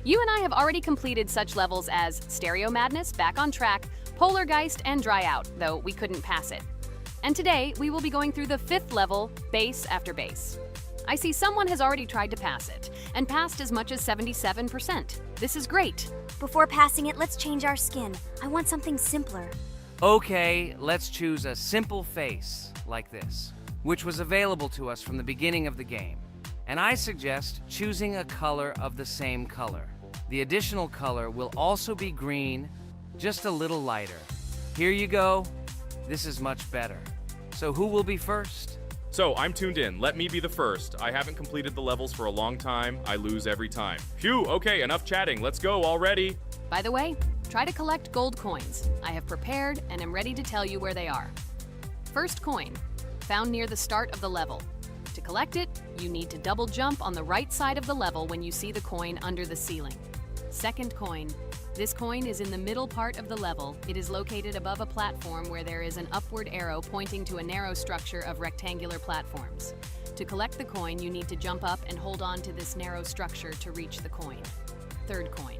You and I have already completed such levels as Stereo Madness, Back on Track, Polargeist, and Dry Out, though we couldn't pass it. And today, we will be going through the 5th level, Base After Base. I see someone has already tried to pass it, and passed as much as 77%. This is great. Before passing it, let's change our skin. I want something simpler. Okay, let's choose a simple face, like this, which was available to us from the beginning of the game. And I suggest choosing a color of the same color. The additional color will also be green, just a little lighter. Here you go. This is much better. So who will be first? So, I'm tuned in. Let me be the first. I haven't completed the levels for a long time. I lose every time. Phew, okay, enough chatting. Let's go already. By the way, try to collect gold coins. I have prepared and am ready to tell you where they are. First coin, found near the start of the level. To collect it, you need to double jump on the right side of the level when you see the coin under the ceiling. Second coin. This coin is in the middle part of the level. It is located above a platform where there is an upward arrow pointing to a narrow structure of rectangular platforms. To collect the coin, you need to jump up and hold on to this narrow structure to reach the coin. Third coin.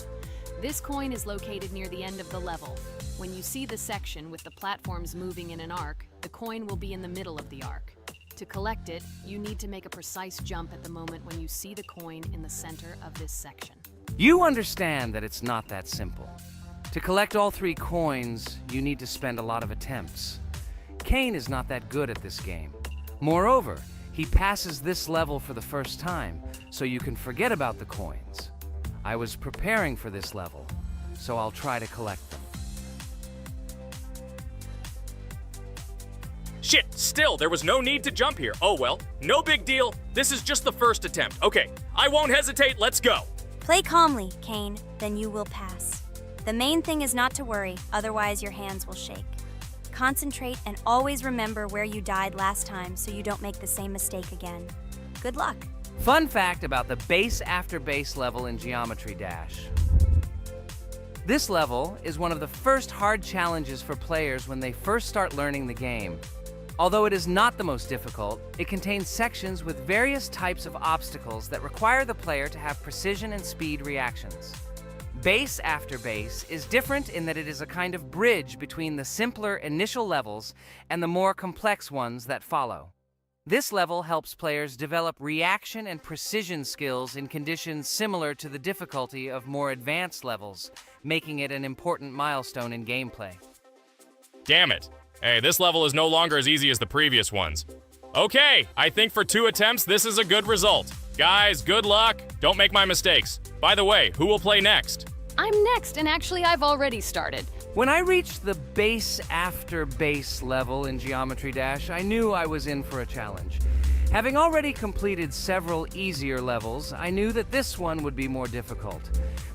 This coin is located near the end of the level. When you see the section with the platforms moving in an arc, the coin will be in the middle of the arc. To collect it, you need to make a precise jump at the moment when you see the coin in the center of this section. You understand that it's not that simple. To collect all 3 coins, you need to spend a lot of attempts. Kane is not that good at this game. Moreover, he passes this level for the first time, so you can forget about the coins. I was preparing for this level, so I'll try to collect them. Shit, still, there was no need to jump here. Oh well, no big deal. This is just the first attempt. Okay, I won't hesitate, let's go. Play calmly, Kane, then you will pass. The main thing is not to worry, otherwise your hands will shake. Concentrate and always remember where you died last time so you don't make the same mistake again. Good luck. Fun fact about the Base After Base level in Geometry Dash. This level is one of the first hard challenges for players when they first start learning the game. Although it is not the most difficult, it contains sections with various types of obstacles that require the player to have precision and speed reactions. Base After Base is different in that it is a kind of bridge between the simpler initial levels and the more complex ones that follow. This level helps players develop reaction and precision skills in conditions similar to the difficulty of more advanced levels, making it an important milestone in gameplay. Damn it. Hey, this level is no longer as easy as the previous ones. Okay, I think for 2 attempts, this is a good result. Guys, good luck. Don't make my mistakes. By the way, who will play next? I'm next, and actually I've already started. When I reached the Base After Base level in Geometry Dash, I knew I was in for a challenge. Having already completed several easier levels, I knew that this one would be more difficult.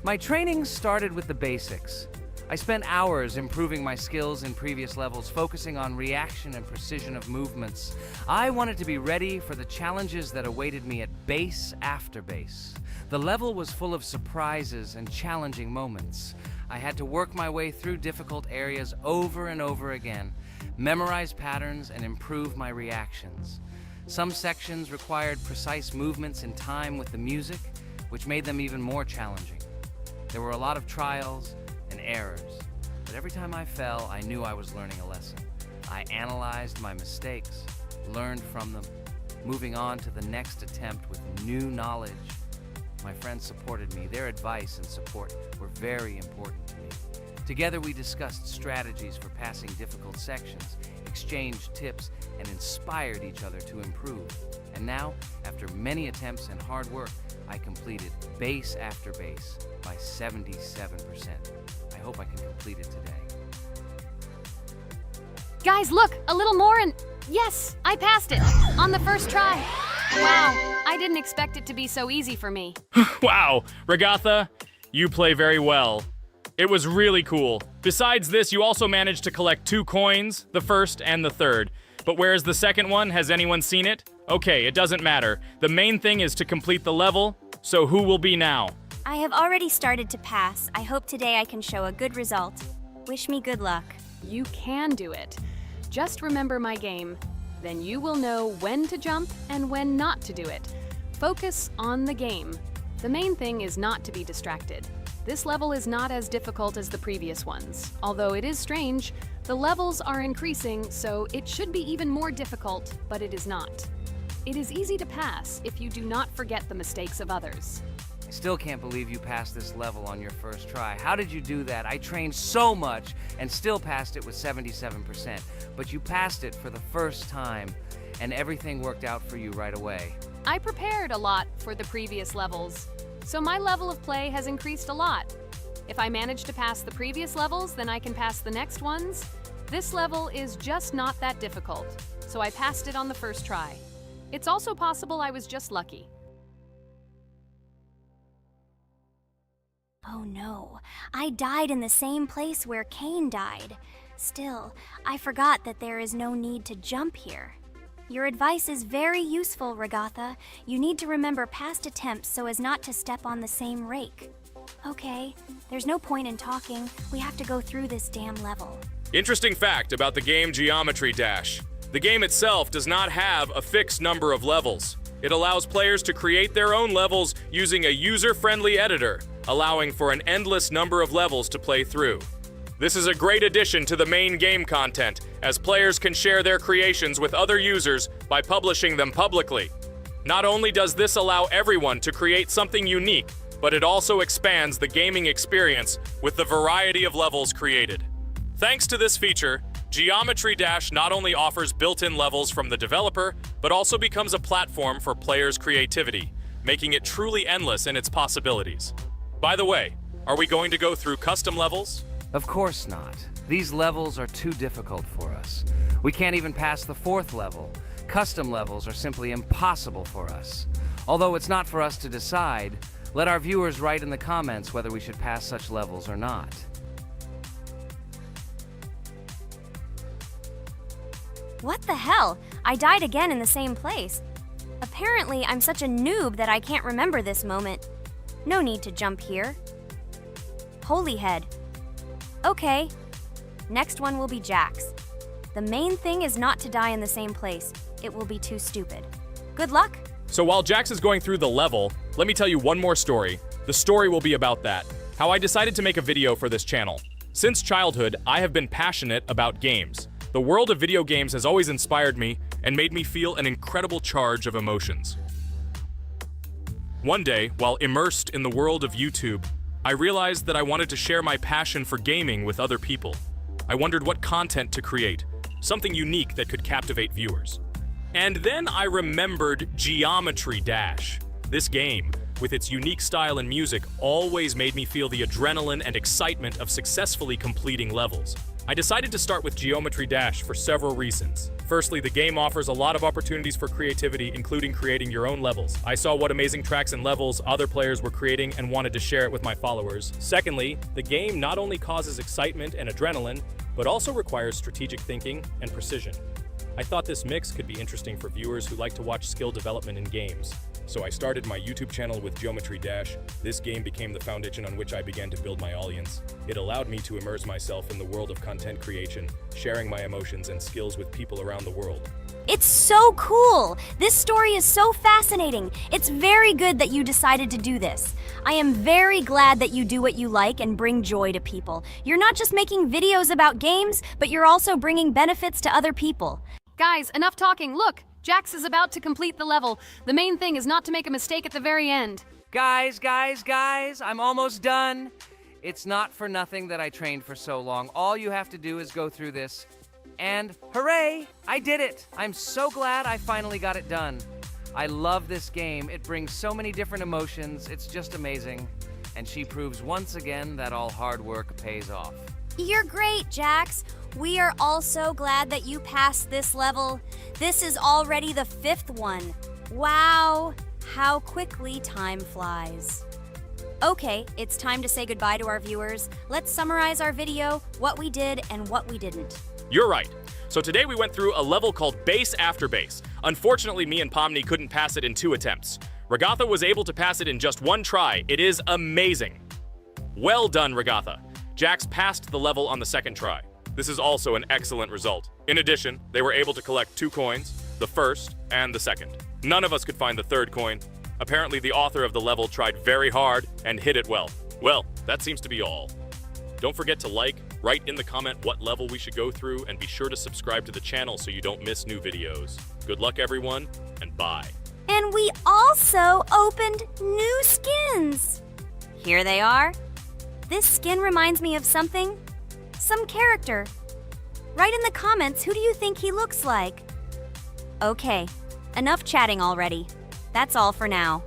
My training started with the basics. I spent hours improving my skills in previous levels, focusing on reaction and precision of movements. I wanted to be ready for the challenges that awaited me at Base After Base. The level was full of surprises and challenging moments. I had to work my way through difficult areas over and over again, memorize patterns, and improve my reactions. Some sections required precise movements in time with the music, which made them even more challenging. There were a lot of trials and errors, but every time I fell, I knew I was learning a lesson. I analyzed my mistakes, learned from them, moving on to the next attempt with new knowledge. My friends supported me. Their advice and support were very important to me. Together we discussed strategies for passing difficult sections, exchanged tips, and inspired each other to improve. And now, after many attempts and hard work, I completed Base After Base by 77%. I hope I can complete it today. Guys, look, a little more and yes, I passed it on the first try. Wow, I didn't expect it to be so easy for me. Wow, Ragatha, you play very well. It was really cool. Besides this, you also managed to collect 2 coins, the first and the third. But where's the second one? Has anyone seen it? Okay, it doesn't matter. The main thing is to complete the level, so who will be now? I have already started to pass. I hope today I can show a good result. Wish me good luck. You can do it. Just remember my game. Then you will know when to jump and when not to do it. Focus on the game. The main thing is not to be distracted. This level is not as difficult as the previous ones. Although it is strange, the levels are increasing, so it should be even more difficult, but it is not. It is easy to pass if you do not forget the mistakes of others. I still can't believe you passed this level on your first try. How did you do that? I trained so much and still passed it with 77%. But you passed it for the first time, and everything worked out for you right away. I prepared a lot for the previous levels, so my level of play has increased a lot. If I manage to pass the previous levels, then I can pass the next ones. This level is just not that difficult, so I passed it on the first try. It's also possible I was just lucky. Oh no, I died in the same place where Cain died. Still, I forgot that there is no need to jump here. Your advice is very useful, Regatha. You need to remember past attempts so as not to step on the same rake. Okay, there's no point in talking. We have to go through this damn level. Interesting fact about the game Geometry Dash. The game itself does not have a fixed number of levels. It allows players to create their own levels using a user-friendly editor, allowing for an endless number of levels to play through. This is a great addition to the main game content, as players can share their creations with other users by publishing them publicly. Not only does this allow everyone to create something unique, but it also expands the gaming experience with the variety of levels created. Thanks to this feature, Geometry Dash not only offers built-in levels from the developer, but also becomes a platform for players' creativity, making it truly endless in its possibilities. By the way, are we going to go through custom levels? Of course not. These levels are too difficult for us. We can't even pass the fourth level. Custom levels are simply impossible for us. Although it's not for us to decide, let our viewers write in the comments whether we should pass such levels or not. What the hell? I died again in the same place. Apparently, I'm such a noob that I can't remember this moment. No need to jump here. Holy head. Okay. Next one will be Jax. The main thing is not to die in the same place. It will be too stupid. Good luck. So while Jax is going through the level, let me tell you one more story. The story will be about that, how I decided to make a video for this channel. Since childhood, I have been passionate about games. The world of video games has always inspired me and made me feel an incredible charge of emotions. One day, while immersed in the world of YouTube, I realized that I wanted to share my passion for gaming with other people. I wondered what content to create, something unique that could captivate viewers. And then I remembered Geometry Dash. This game, with its unique style and music, always made me feel the adrenaline and excitement of successfully completing levels. I decided to start with Geometry Dash for several reasons. Firstly, the game offers a lot of opportunities for creativity, including creating your own levels. I saw what amazing tracks and levels other players were creating and wanted to share it with my followers. Secondly, the game not only causes excitement and adrenaline, but also requires strategic thinking and precision. I thought this mix could be interesting for viewers who like to watch skill development in games. So I started my YouTube channel with Geometry Dash. This game became the foundation on which I began to build my audience. It allowed me to immerse myself in the world of content creation, sharing my emotions and skills with people around the world. It's so cool! This story is so fascinating. It's very good that you decided to do this. I am very glad that you do what you like and bring joy to people. You're not just making videos about games, but you're also bringing benefits to other people. Guys, enough talking. Look, Jax is about to complete the level. The main thing is not to make a mistake at the very end. Guys, I'm almost done. It's not for nothing that I trained for so long. All you have to do is go through this. And hooray, I did it. I'm so glad I finally got it done. I love this game. It brings so many different emotions. It's just amazing. And she proves once again that all hard work pays off. You're great, Jax. We are all so glad that you passed this level. This is already the 5th one. Wow, how quickly time flies. Okay, it's time to say goodbye to our viewers. Let's summarize our video, what we did and what we didn't. You're right. So today we went through a level called Base After Base. Unfortunately, me and Pomni couldn't pass it in 2 attempts. Regatha was able to pass it in just 1 try. It is amazing. Well done, Regatha. Jax passed the level on the 2nd try. This is also an excellent result. In addition, they were able to collect 2 coins, the 1st and the 2nd. None of us could find the 3rd coin. Apparently the author of the level tried very hard and hit it well. Well, that seems to be all. Don't forget to like, write in the comment what level we should go through, and be sure to subscribe to the channel so you don't miss new videos. Good luck everyone, and bye. And we also opened new skins. Here they are. This skin reminds me of something, some character. Write in the comments, who do you think he looks like? Okay, enough chatting already. That's all for now.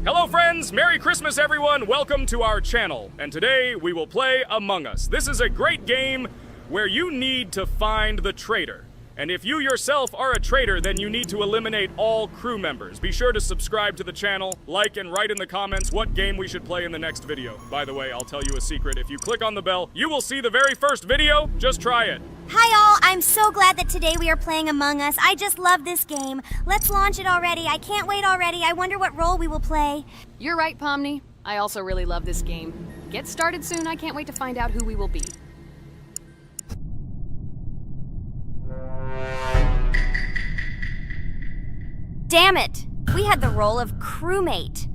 Hello friends, Merry Christmas everyone, welcome to our channel, and today we will play Among Us. This is a great game where you need to find the traitor. And if you yourself are a traitor, then you need to eliminate all crew members. Be sure to subscribe to the channel, like and write in the comments what game we should play in the next video. By the way, I'll tell you a secret. If you click on the bell, you will see the very first video. Just try it. Hi all, I'm so glad that today we are playing Among Us. I just love this game. Let's launch it already. I can't wait already. I wonder what role we will play. You're right, Pomni. I also really love this game. Get started soon. I can't wait to find out who we will be. Damn it! We had the role of crewmate.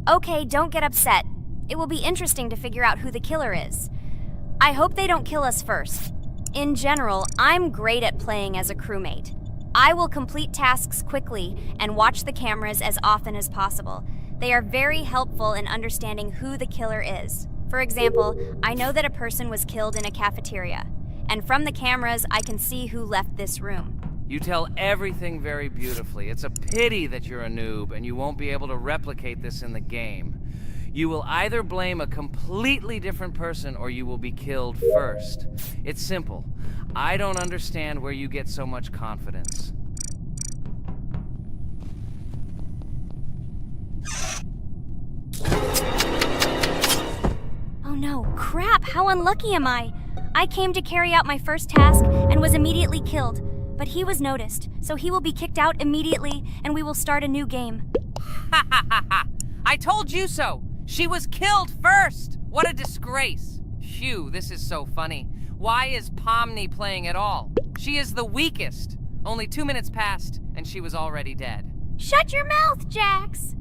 Okay, don't get upset. It will be interesting to figure out who the killer is. I hope they don't kill us first. In general, I'm great at playing as a crewmate. I will complete tasks quickly and watch the cameras as often as possible. They are very helpful in understanding who the killer is. For example, I know that a person was killed in a cafeteria, and from the cameras, I can see who left this room. You tell everything very beautifully. It's a pity that you're a noob and you won't be able to replicate this in the game. You will either blame a completely different person or you will be killed first. It's simple. I don't understand where you get so much confidence. Oh no, crap, how unlucky am I? I came to carry out my first task and was immediately killed. But he was noticed, so he will be kicked out immediately, and we will start a new game. Ha ha ha ha! I told you so! She was killed first! What a disgrace! Phew, this is so funny. Why is Pomni playing at all? She is the weakest. Only 2 minutes passed, and she was already dead. Shut your mouth, Jax!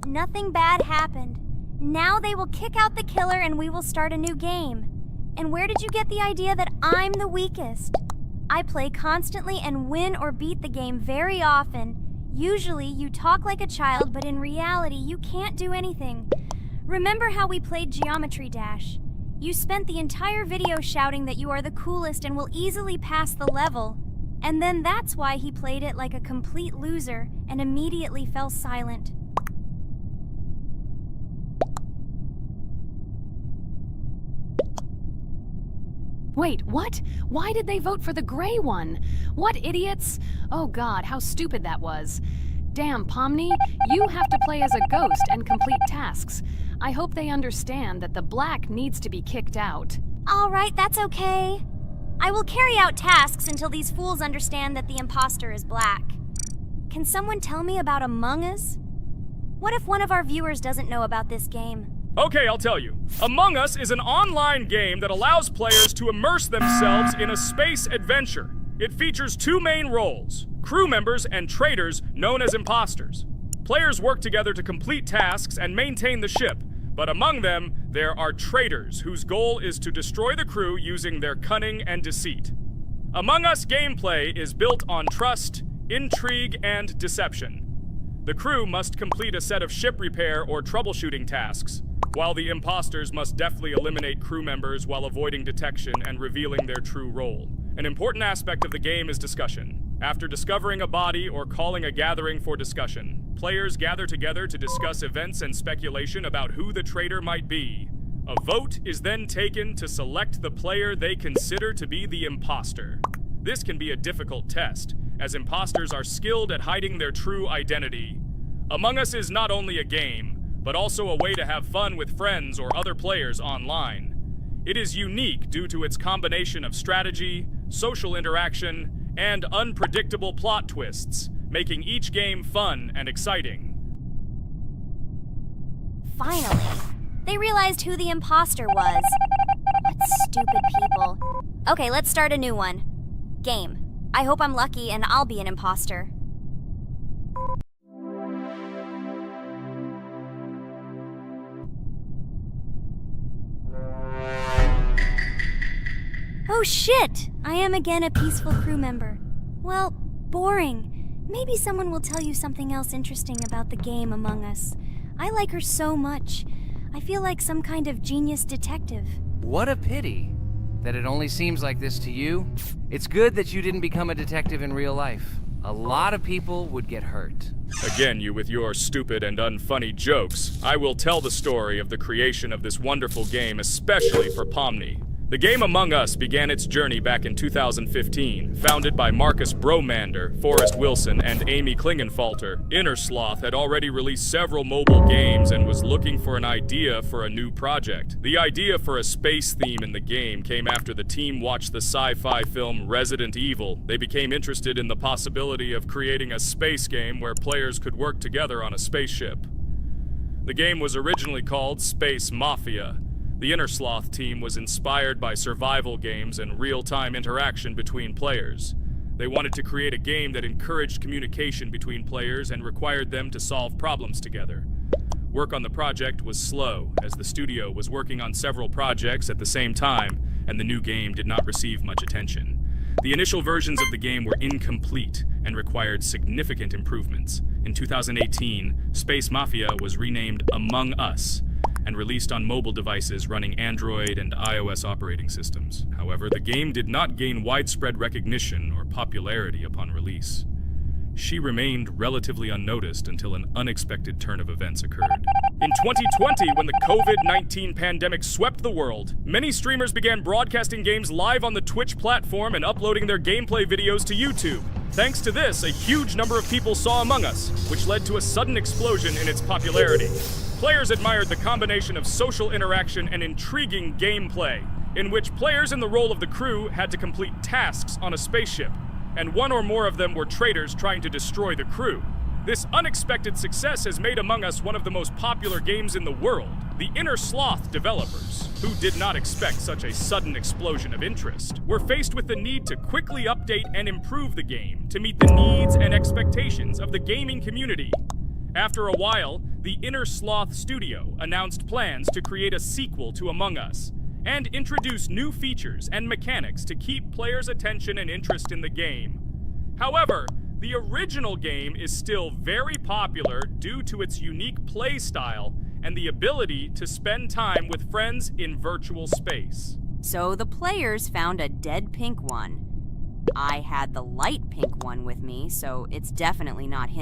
Nothing bad happened. Now they will kick out the killer and we will start a new game. And where did you get the idea that I'm the weakest? I play constantly and win or beat the game very often. Usually, you talk like a child, but in reality, you can't do anything. Remember how we played Geometry Dash? You spent the entire video shouting that you are the coolest and will easily pass the level. And then that's why he played it like a complete loser and immediately fell silent. Wait, what? Why did they vote for the gray one? What idiots? Oh god, how stupid that was. Damn, Pomni, you have to play as a ghost and complete tasks. I hope they understand that the black needs to be kicked out. All right, that's okay. I will carry out tasks until these fools understand that the imposter is black. Can someone tell me about Among Us? What if one of our viewers doesn't know about this game? Okay, I'll tell you. Among Us is an online game that allows players to immerse themselves in a space adventure. It features 2 main roles, crew members and traitors known as imposters. Players work together to complete tasks and maintain the ship, but among them, there are traitors whose goal is to destroy the crew using their cunning and deceit. Among Us gameplay is built on trust, intrigue, and deception. The crew must complete a set of ship repair or troubleshooting tasks, while the imposters must deftly eliminate crew members while avoiding detection and revealing their true role. An important aspect of the game is discussion. After discovering a body or calling a gathering for discussion, players gather together to discuss events and speculation about who the traitor might be. A vote is then taken to select the player they consider to be the imposter. This can be a difficult test, as imposters are skilled at hiding their true identity. Among Us is not only a game, but also a way to have fun with friends or other players online. It is unique due to its combination of strategy, social interaction, and unpredictable plot twists, making each game fun and exciting. Finally, they realized who the imposter was. What stupid people. Okay, let's start a new one. Game. I hope I'm lucky and I'll be an imposter. Oh shit! I am again a peaceful crew member. Well, boring. Maybe someone will tell you something else interesting about the game Among Us. I like her so much. I feel like some kind of genius detective. What a pity that it only seems like this to you. It's good that you didn't become a detective in real life. A lot of people would get hurt. Again, you with your stupid and unfunny jokes. I will tell the story of the creation of this wonderful game, especially for Pomni. The game Among Us began its journey back in 2015. Founded by Marcus Bromander, Forrest Wilson, and Amy Klingenfalter, Innersloth had already released several mobile games and was looking for an idea for a new project. The idea for a space theme in the game came after the team watched the sci-fi film Resident Evil. They became interested in the possibility of creating a space game where players could work together on a spaceship. The game was originally called Space Mafia. The Innersloth team was inspired by survival games and real-time interaction between players. They wanted to create a game that encouraged communication between players and required them to solve problems together. Work on the project was slow, as the studio was working on several projects at the same time, and the new game did not receive much attention. The initial versions of the game were incomplete and required significant improvements. In 2018, Space Mafia was renamed Among Us, and released on mobile devices running Android and iOS operating systems. However, the game did not gain widespread recognition or popularity upon release. She remained relatively unnoticed until an unexpected turn of events occurred. In 2020, when the COVID-19 pandemic swept the world, many streamers began broadcasting games live on the Twitch platform and uploading their gameplay videos to YouTube. Thanks to this, a huge number of people saw Among Us, which led to a sudden explosion in its popularity. Players admired the combination of social interaction and intriguing gameplay, in which players in the role of the crew had to complete tasks on a spaceship, and one or more of them were traitors trying to destroy the crew. This unexpected success has made Among Us one of the most popular games in the world. The Innersloth developers, who did not expect such a sudden explosion of interest, were faced with the need to quickly update and improve the game to meet the needs and expectations of the gaming community. After a while, the Innersloth studio announced plans to create a sequel to Among Us and introduce new features and mechanics to keep players' attention and interest in the game. However, the original game is still very popular due to its unique play style and the ability to spend time with friends in virtual space. So the players found a dead pink one. I had the light pink one with me, so it's definitely not him.